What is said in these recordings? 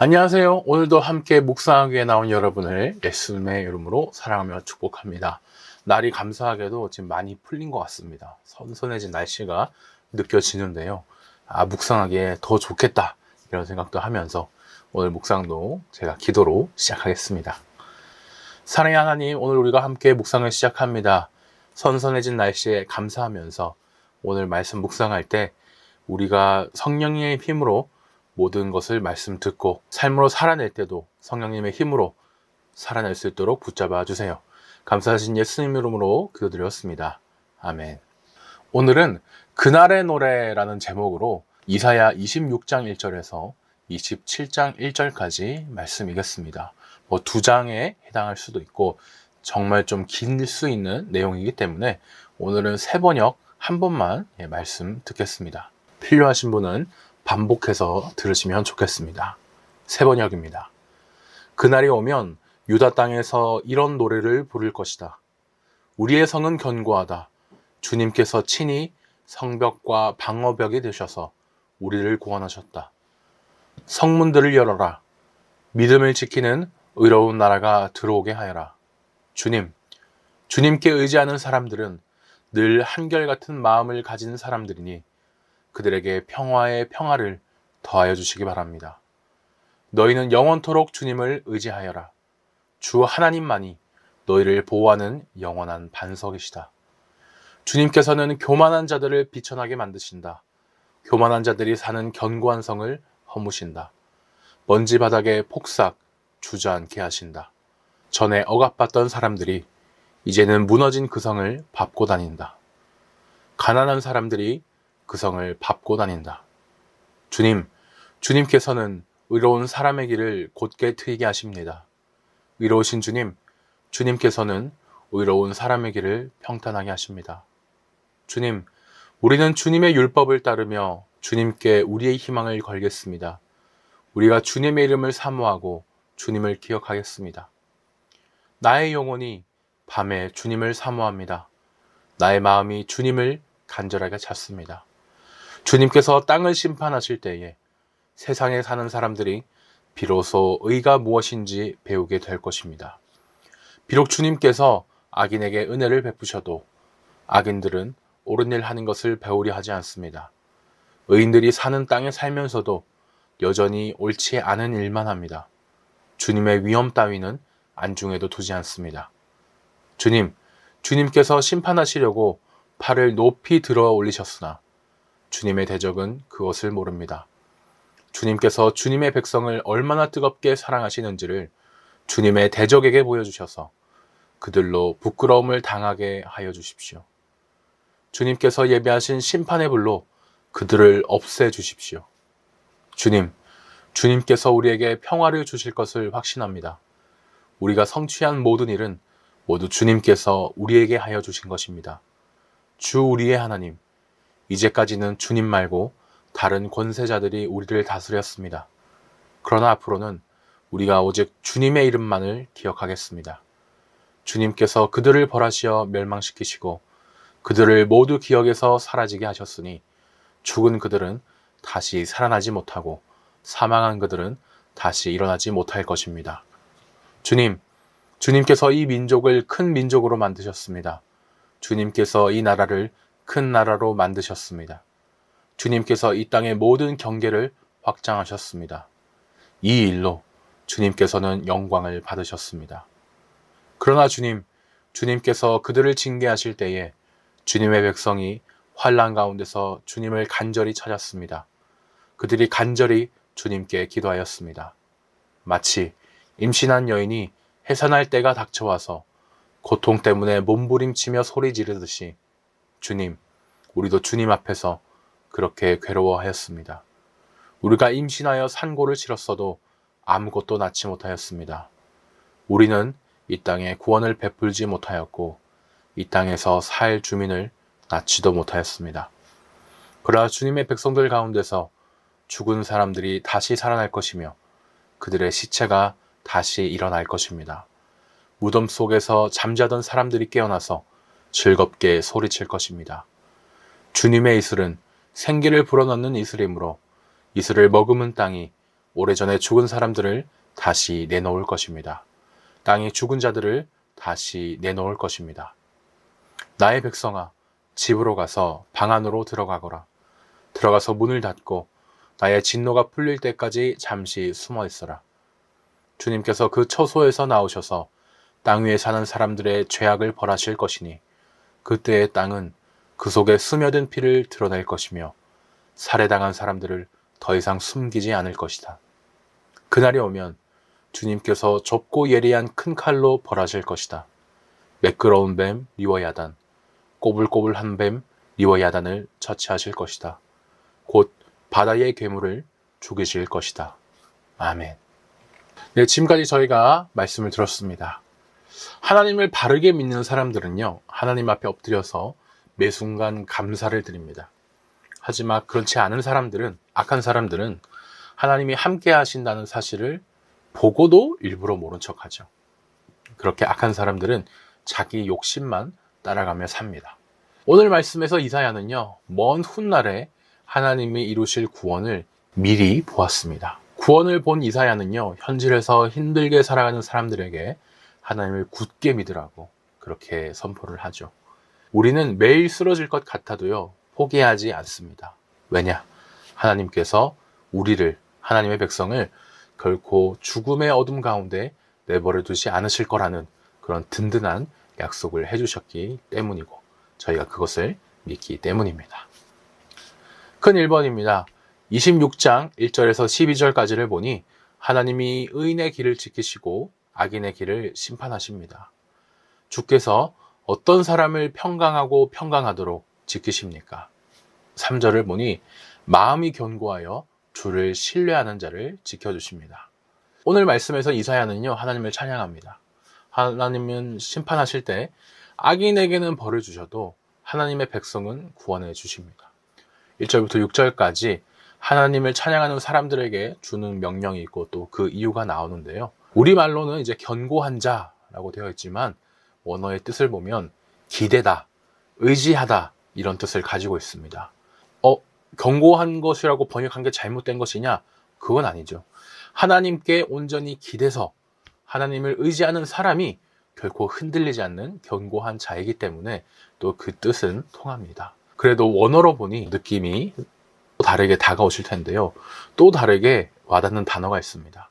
안녕하세요. 오늘도 함께 묵상하기 위해 나온 여러분을 예수님의 이름으로 사랑하며 축복합니다. 날이 감사하게도 지금 많이 풀린 것 같습니다. 선선해진 날씨가 느껴지는데요. 묵상하기에 더 좋겠다 이런 생각도 하면서 오늘 묵상도 제가 기도로 시작하겠습니다. 사랑의 하나님, 오늘 우리가 함께 묵상을 시작합니다. 선선해진 날씨에 감사하면서 오늘 말씀 묵상할 때 우리가 성령의 힘으로 모든 것을 말씀 듣고 삶으로 살아낼 때도 성령님의 힘으로 살아낼 수 있도록 붙잡아 주세요. 감사하신 예수님 이름으로 기도드렸습니다. 아멘. 오늘은 그날의 노래라는 제목으로 이사야 26장 1절에서 27장 1절까지 말씀이겠습니다. 두 장에 해당할 수도 있고 정말 좀 길 수 있는 내용이기 때문에 오늘은 세 번역 한 번만 말씀 듣겠습니다. 필요하신 분은 반복해서 들으시면 좋겠습니다. 세 번역입니다. 그날이 오면 유다 땅에서 이런 노래를 부를 것이다. 우리의 성은 견고하다. 주님께서 친히 성벽과 방어벽이 되셔서 우리를 구원하셨다. 성문들을 열어라. 믿음을 지키는 의로운 나라가 들어오게 하여라. 주님께 의지하는 사람들은 늘 한결같은 마음을 가진 사람들이니 그들에게 평화의 평화를 더하여 주시기 바랍니다. 너희는 영원토록 주님을 의지하여라. 주 하나님만이 너희를 보호하는 영원한 반석이시다. 주님께서는 교만한 자들을 비천하게 만드신다. 교만한 자들이 사는 견고한 성을 허무신다. 먼지 바닥에 폭삭 주저앉게 하신다. 전에 억압받던 사람들이 이제는 무너진 그 성을 밟고 다닌다. 가난한 사람들이 그 성을 밟고 다닌다. 주님께서는 의로운 사람의 길을 곧게 트이게 하십니다. 의로우신 주님께서는 의로운 사람의 길을 평탄하게 하십니다. 우리는 주님의 율법을 따르며 주님께 우리의 희망을 걸겠습니다. 우리가 주님의 이름을 사모하고 주님을 기억하겠습니다. 나의 영혼이 밤에 주님을 사모합니다. 나의 마음이 주님을 간절하게 찾습니다. 주님께서 땅을 심판하실 때에 세상에 사는 사람들이 비로소 의가 무엇인지 배우게 될 것입니다. 비록 주님께서 악인에게 은혜를 베푸셔도 악인들은 옳은 일 하는 것을 배우려 하지 않습니다. 의인들이 사는 땅에 살면서도 여전히 옳지 않은 일만 합니다. 주님의 위엄 따위는 안중에도 두지 않습니다. 주님께서 심판하시려고 팔을 높이 들어 올리셨으나 주님의 대적은 그것을 모릅니다. 주님께서 주님의 백성을 얼마나 뜨겁게 사랑하시는지를 주님의 대적에게 보여주셔서 그들로 부끄러움을 당하게 하여 주십시오. 주님께서 예비하신 심판의 불로 그들을 없애 주십시오. 주님께서 우리에게 평화를 주실 것을 확신합니다. 우리가 성취한 모든 일은 모두 주님께서 우리에게 하여 주신 것입니다. 주 우리의 하나님, 이제까지는 주님 말고 다른 권세자들이 우리를 다스렸습니다. 그러나 앞으로는 우리가 오직 주님의 이름만을 기억하겠습니다. 주님께서 그들을 벌하시어 멸망시키시고 그들을 모두 기억에서 사라지게 하셨으니 죽은 그들은 다시 살아나지 못하고 사망한 그들은 다시 일어나지 못할 것입니다. 주님께서 이 민족을 큰 민족으로 만드셨습니다. 주님께서 이 나라를 큰 나라로 만드셨습니다. 주님께서 이 땅의 모든 경계를 확장하셨습니다. 이 일로 주님께서는 영광을 받으셨습니다. 그러나 주님께서 그들을 징계하실 때에 주님의 백성이 환난 가운데서 주님을 간절히 찾았습니다. 그들이 간절히 주님께 기도하였습니다. 마치 임신한 여인이 해산할 때가 닥쳐와서 고통 때문에 몸부림치며 소리 지르듯이 우리도 주님 앞에서 그렇게 괴로워하였습니다. 우리가 임신하여 산고를 치렀어도 아무것도 낳지 못하였습니다. 우리는 이 땅에 구원을 베풀지 못하였고 이 땅에서 살 주민을 낳지도 못하였습니다. 그러나 주님의 백성들 가운데서 죽은 사람들이 다시 살아날 것이며 그들의 시체가 다시 일어날 것입니다. 무덤 속에서 잠자던 사람들이 깨어나서 즐겁게 소리칠 것입니다. 주님의 이슬은 생기를 불어넣는 이슬이므로 이슬을 머금은 땅이 오래전에 죽은 사람들을 다시 내놓을 것입니다. 땅에 죽은 자들을 다시 내놓을 것입니다. 나의 백성아, 집으로 가서 방 안으로 들어가거라. 들어가서 문을 닫고 나의 진노가 풀릴 때까지 잠시 숨어 있어라. 주님께서 그 처소에서 나오셔서 땅 위에 사는 사람들의 죄악을 벌하실 것이니 그때의 땅은 그 속에 스며든 피를 드러낼 것이며 살해당한 사람들을 더 이상 숨기지 않을 것이다. 그날이 오면 주님께서 좁고 예리한 큰 칼로 벌하실 것이다. 매끄러운 뱀 리워야단, 꼬불꼬불한 뱀 리워야단을 처치하실 것이다. 곧 바다의 괴물을 죽이실 것이다. 아멘. 네, 지금까지 저희가 말씀을 들었습니다. 하나님을 바르게 믿는 사람들은요, 하나님 앞에 엎드려서 매 순간 감사를 드립니다. 하지만 그렇지 않은 사람들은, 악한 사람들은 하나님이 함께 하신다는 사실을 보고도 일부러 모른 척하죠. 그렇게 악한 사람들은 자기 욕심만 따라가며 삽니다. 오늘 말씀에서 이사야는요, 먼 훗날에 하나님이 이루실 구원을 미리 보았습니다. 구원을 본 이사야는요, 현실에서 힘들게 살아가는 사람들에게 하나님을 굳게 믿으라고 그렇게 선포를 하죠. 우리는 매일 쓰러질 것 같아도요, 포기하지 않습니다. 왜냐? 하나님께서 우리를, 하나님의 백성을 결코 죽음의 어둠 가운데 내버려 두지 않으실 거라는 그런 든든한 약속을 해주셨기 때문이고, 저희가 그것을 믿기 때문입니다. 큰 1번입니다. 26장 1절에서 12절까지를 보니 하나님이 의인의 길을 지키시고 악인의 길을 심판하십니다. 주께서 어떤 사람을 평강하고 평강하도록 지키십니까? 3절을 보니 마음이 견고하여 주를 신뢰하는 자를 지켜주십니다. 오늘 말씀에서 이사야는요, 하나님을 찬양합니다. 하나님은 심판하실 때 악인에게는 벌을 주셔도 하나님의 백성은 구원해 주십니다. 1절부터 6절까지 하나님을 찬양하는 사람들에게 주는 명령이 있고 또 그 이유가 나오는데요. 우리말로는 이제 견고한 자라고 되어 있지만 원어의 뜻을 보면 기대다, 의지하다 이런 뜻을 가지고 있습니다. 견고한 것이라고 번역한 게 잘못된 것이냐? 그건 아니죠. 하나님께 온전히 기대서 하나님을 의지하는 사람이 결코 흔들리지 않는 견고한 자이기 때문에 또 그 뜻은 통합니다. 그래도 원어로 보니 느낌이 또 다르게 다가오실 텐데요. 또 다르게 와닿는 단어가 있습니다.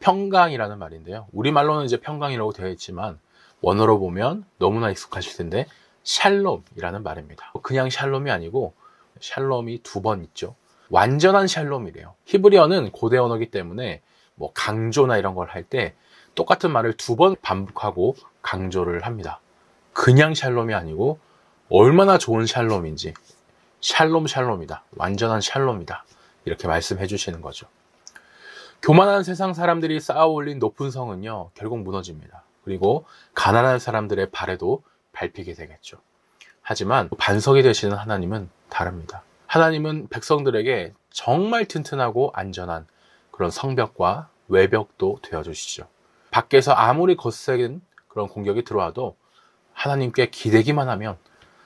평강이라는 말인데요. 우리말로는 이제 평강이라고 되어 있지만 원어로 보면 너무나 익숙하실 텐데 샬롬이라는 말입니다. 그냥 샬롬이 아니고 샬롬이 2번 있죠. 완전한 샬롬이래요. 히브리어는 고대 언어이기 때문에 뭐 강조나 이런 걸 할 때 똑같은 말을 2번 반복하고 강조를 합니다. 그냥 샬롬이 아니고 얼마나 좋은 샬롬인지 샬롬이다. 완전한 샬롬이다. 이렇게 말씀해 주시는 거죠. 교만한 세상 사람들이 쌓아 올린 높은 성은요, 결국 무너집니다. 그리고 가난한 사람들의 발에도 밟히게 되겠죠. 하지만 반석이 되시는 하나님은 다릅니다. 하나님은 백성들에게 정말 튼튼하고 안전한 그런 성벽과 외벽도 되어주시죠. 밖에서 아무리 거센 그런 공격이 들어와도 하나님께 기대기만 하면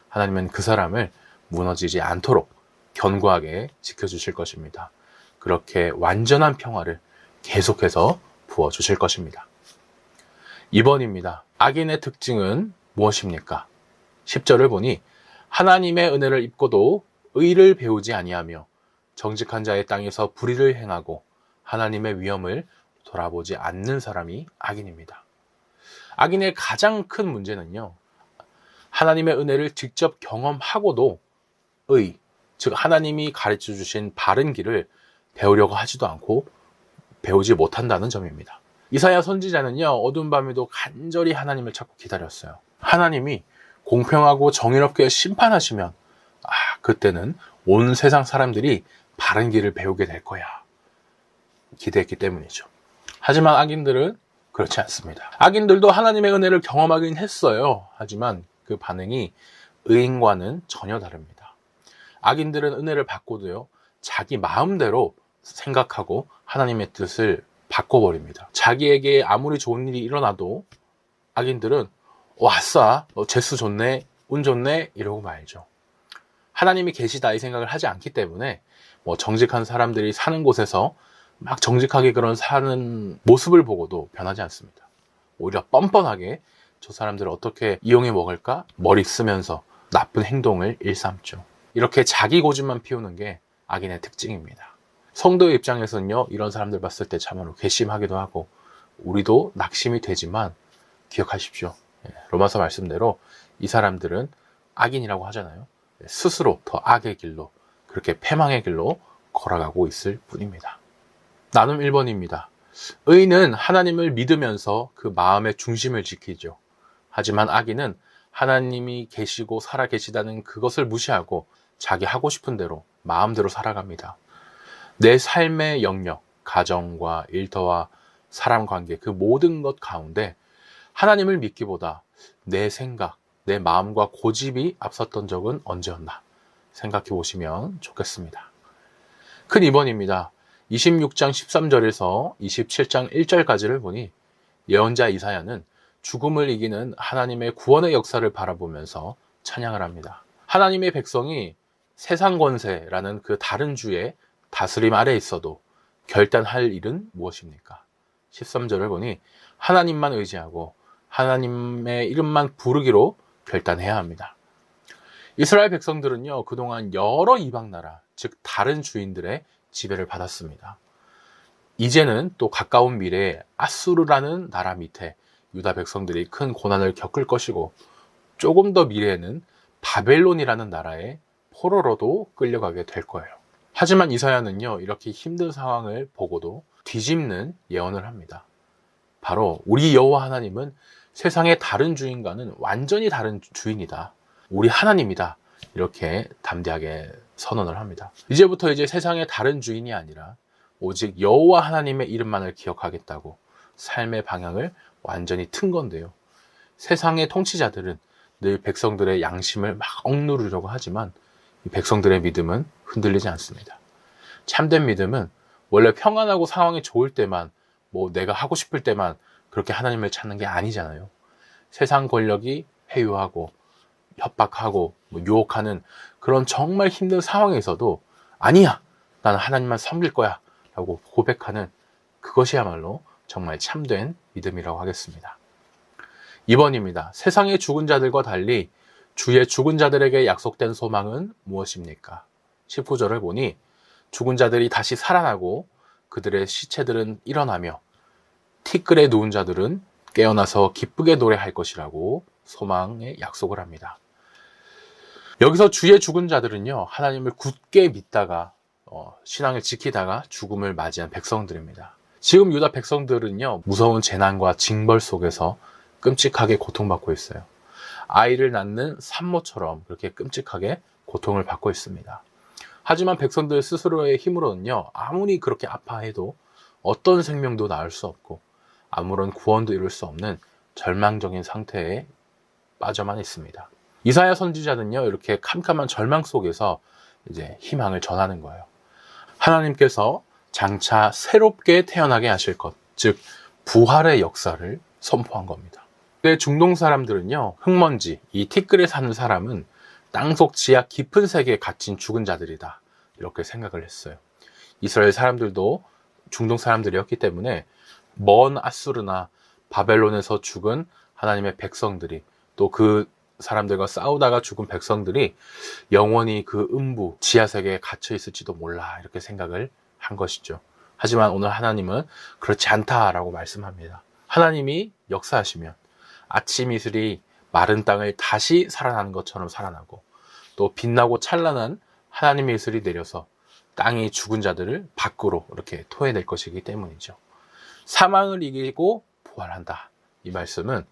하나님은 그 사람을 무너지지 않도록 견고하게 지켜주실 것입니다. 그렇게 완전한 평화를 계속해서 부어주실 것입니다. 2번입니다. 악인의 특징은 무엇입니까? 10절을 보니 하나님의 은혜를 입고도 의를 배우지 아니하며 정직한 자의 땅에서 불의를 행하고 하나님의 위엄을 돌아보지 않는 사람이 악인입니다. 악인의 가장 큰 문제는요, 하나님의 은혜를 직접 경험하고도 즉 하나님이 가르쳐 주신 바른 길을 배우려고 하지도 않고 배우지 못한다는 점입니다. 이사야 선지자는요, 어두운 밤에도 간절히 하나님을 찾고 기다렸어요. 하나님이 공평하고 정의롭게 심판하시면 그때는 온 세상 사람들이 바른 길을 배우게 될 거야 기대했기 때문이죠. 하지만 악인들은 그렇지 않습니다. 악인들도 하나님의 은혜를 경험하긴 했어요. 하지만 그 반응이 의인과는 전혀 다릅니다. 악인들은 은혜를 받고도요, 자기 마음대로 생각하고 하나님의 뜻을 바꿔버립니다. 자기에게 아무리 좋은 일이 일어나도 악인들은 아싸, 재수 좋네, 운 좋네 이러고 말죠. 하나님이 계시다 이 생각을 하지 않기 때문에 정직한 사람들이 사는 곳에서 막 정직하게 그런 사는 모습을 보고도 변하지 않습니다. 오히려 뻔뻔하게 저 사람들을 어떻게 이용해 먹을까 머리 쓰면서 나쁜 행동을 일삼죠. 이렇게 자기 고집만 피우는 게 악인의 특징입니다. 성도의 입장에서는요, 이런 사람들 봤을 때 참으로 괘씸하기도 하고 우리도 낙심이 되지만 기억하십시오. 로마서 말씀대로 이 사람들은 악인이라고 하잖아요. 스스로 더 악의 길로, 그렇게 패망의 길로 걸어가고 있을 뿐입니다. 나눔 1번입니다. 의인은 하나님을 믿으면서 그 마음의 중심을 지키죠. 하지만 악인은 하나님이 계시고 살아 계시다는 그것을 무시하고 자기 하고 싶은 대로 마음대로 살아갑니다. 내 삶의 영역, 가정과 일터와 사람 관계, 그 모든 것 가운데 하나님을 믿기보다 내 생각, 내 마음과 고집이 앞섰던 적은 언제였나 생각해 보시면 좋겠습니다. 큰 2번입니다. 26장 13절에서 27장 1절까지를 보니 예언자 이사야는 죽음을 이기는 하나님의 구원의 역사를 바라보면서 찬양을 합니다. 하나님의 백성이 세상 권세라는 그 다른 주의 다스림 아래 있어도 결단할 일은 무엇입니까? 13절을 보니 하나님만 의지하고 하나님의 이름만 부르기로 결단해야 합니다. 이스라엘 백성들은요, 그동안 여러 이방 나라, 즉 다른 주인들의 지배를 받았습니다. 이제는 또 가까운 미래에 아수르라는 나라 밑에 유다 백성들이 큰 고난을 겪을 것이고 조금 더 미래에는 바벨론이라는 나라의 포로로도 끌려가게 될 거예요. 하지만 이사야는요, 이렇게 힘든 상황을 보고도 뒤집는 예언을 합니다. 바로 우리 여호와 하나님은 세상의 다른 주인과는 완전히 다른 주인이다. 우리 하나님이다. 이렇게 담대하게 선언을 합니다. 이제부터 세상의 다른 주인이 아니라 오직 여호와 하나님의 이름만을 기억하겠다고 삶의 방향을 완전히 튼 건데요. 세상의 통치자들은 늘 백성들의 양심을 막 억누르려고 하지만 이 백성들의 믿음은 흔들리지 않습니다. 참된 믿음은 원래 평안하고 상황이 좋을 때만, 내가 하고 싶을 때만 그렇게 하나님을 찾는 게 아니잖아요. 세상 권력이 회유하고 협박하고 유혹하는 그런 정말 힘든 상황에서도 아니야, 나는 하나님만 섬길 거야 라고 고백하는 그것이야말로 정말 참된 믿음이라고 하겠습니다. 2번입니다. 세상의 죽은 자들과 달리 주의 죽은 자들에게 약속된 소망은 무엇입니까? 19절을 보니 죽은 자들이 다시 살아나고 그들의 시체들은 일어나며 티끌에 누운 자들은 깨어나서 기쁘게 노래할 것이라고 소망의 약속을 합니다. 여기서 주의 죽은 자들은요, 하나님을 굳게 믿다가 신앙을 지키다가 죽음을 맞이한 백성들입니다. 지금 유다 백성들은요, 무서운 재난과 징벌 속에서 끔찍하게 고통받고 있어요. 아이를 낳는 산모처럼 그렇게 끔찍하게 고통을 받고 있습니다. 하지만 백성들 스스로의 힘으로는요, 아무리 그렇게 아파해도 어떤 생명도 낳을 수 없고 아무런 구원도 이룰 수 없는 절망적인 상태에 빠져만 있습니다. 이사야 선지자는요, 이렇게 캄캄한 절망 속에서 희망을 전하는 거예요. 하나님께서 장차 새롭게 태어나게 하실 것, 즉 부활의 역사를 선포한 겁니다. 근데 중동 사람들은요, 흙먼지, 이 티끌에 사는 사람은 땅속 지하 깊은 세계에 갇힌 죽은 자들이다, 이렇게 생각을 했어요. 이스라엘 사람들도 중동 사람들이었기 때문에 먼 아수르나 바벨론에서 죽은 하나님의 백성들이, 또 그 사람들과 싸우다가 죽은 백성들이 영원히 그 음부 지하세계에 갇혀 있을지도 몰라, 이렇게 생각을 한 것이죠. 하지만 오늘 하나님은 그렇지 않다라고 말씀합니다. 하나님이 역사하시면 아침 이슬이 마른 땅을 다시 살아나는 것처럼 살아나고, 또 빛나고 찬란한 하나님의 이슬이 내려서 땅이 죽은 자들을 밖으로 이렇게 토해낼 것이기 때문이죠. 사망을 이기고 부활한다, 이 말씀은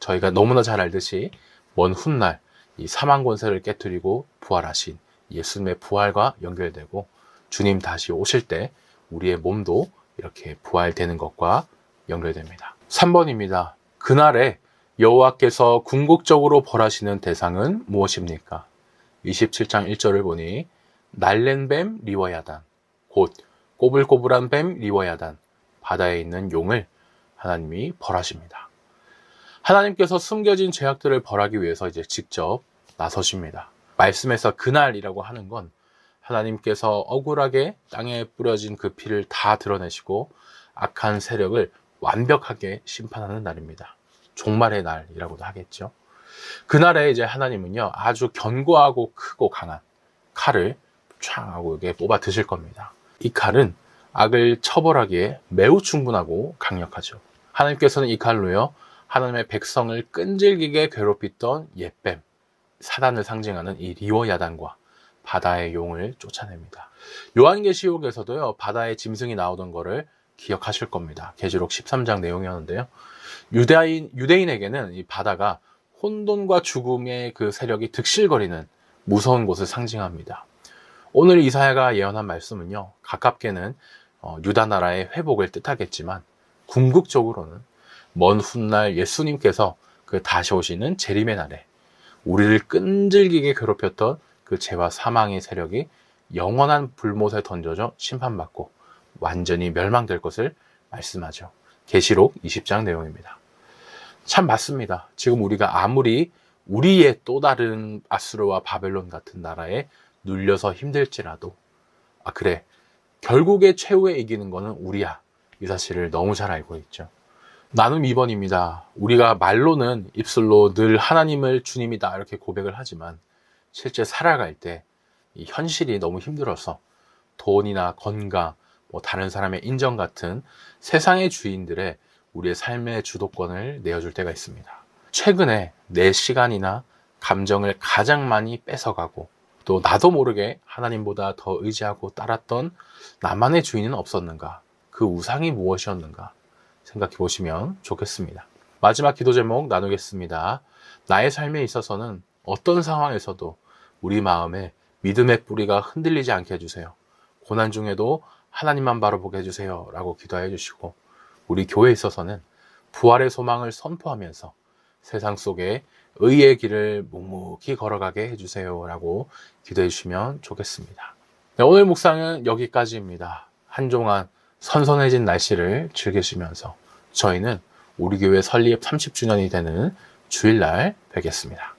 저희가 너무나 잘 알듯이 먼 훗날 이 사망 권세를 깨뜨리고 부활하신 예수님의 부활과 연결되고, 주님 다시 오실 때 우리의 몸도 이렇게 부활되는 것과 연결됩니다. 3번입니다. 그날에 여호와께서 궁극적으로 벌하시는 대상은 무엇입니까? 27장 1절을 보니 날랜 뱀 리워야단, 곧 꼬불꼬불한 뱀 리워야단, 바다에 있는 용을 하나님이 벌하십니다. 하나님께서 숨겨진 죄악들을 벌하기 위해서 직접 나서십니다. 말씀에서 그날이라고 하는 건 하나님께서 억울하게 땅에 뿌려진 그 피를 다 드러내시고 악한 세력을 완벽하게 심판하는 날입니다. 종말의 날이라고도 하겠죠. 그날에 이제 하나님은요, 아주 견고하고 크고 강한 칼을 촥 하고 이게 뽑아 드실 겁니다. 이 칼은 악을 처벌하기에 매우 충분하고 강력하죠. 하나님께서는 이 칼로요, 하나님의 백성을 끈질기게 괴롭히던 옛뱀, 사단을 상징하는 이 리워야단과 바다의 용을 쫓아냅니다. 요한계시록에서도요, 바다의 짐승이 나오던 거를 기억하실 겁니다. 계시록 13장 내용이었는데요. 유대인에게는 이 바다가 혼돈과 죽음의 그 세력이 득실거리는 무서운 곳을 상징합니다. 오늘 이사야가 예언한 말씀은요, 가깝게는 유다 나라의 회복을 뜻하겠지만 궁극적으로는 먼 훗날 예수님께서 그 다시 오시는 재림의 날에 우리를 끈질기게 괴롭혔던 그 죄와 사망의 세력이 영원한 불못에 던져져 심판받고 완전히 멸망될 것을 말씀하죠. 계시록 20장 내용입니다. 참 맞습니다. 지금 우리가 아무리 우리의 또 다른 아수르와 바벨론 같은 나라에 눌려서 힘들지라도 그래, 결국에 최후에 이기는 거는 우리야, 이 사실을 너무 잘 알고 있죠. 나눔 2번입니다. 우리가 말로는 입술로 늘 하나님을 주님이다 이렇게 고백을 하지만 실제 살아갈 때 이 현실이 너무 힘들어서 돈이나 건강, 다른 사람의 인정 같은 세상의 주인들의 우리의 삶의 주도권을 내어줄 때가 있습니다. 최근에 내 시간이나 감정을 가장 많이 뺏어가고 또 나도 모르게 하나님보다 더 의지하고 따랐던 나만의 주인은 없었는가? 그 우상이 무엇이었는가? 생각해 보시면 좋겠습니다. 마지막 기도 제목 나누겠습니다. 나의 삶에 있어서는 어떤 상황에서도 우리 마음에 믿음의 뿌리가 흔들리지 않게 해주세요. 고난 중에도 하나님만 바라보게 해주세요 라고 기도해 주시고, 우리 교회에 있어서는 부활의 소망을 선포하면서 세상 속에 의의 길을 묵묵히 걸어가게 해주세요 라고 기도해 주시면 좋겠습니다. 네, 오늘 묵상은 여기까지입니다. 한동안 선선해진 날씨를 즐기시면서 저희는 우리 교회 설립 30주년이 되는 주일날 뵙겠습니다.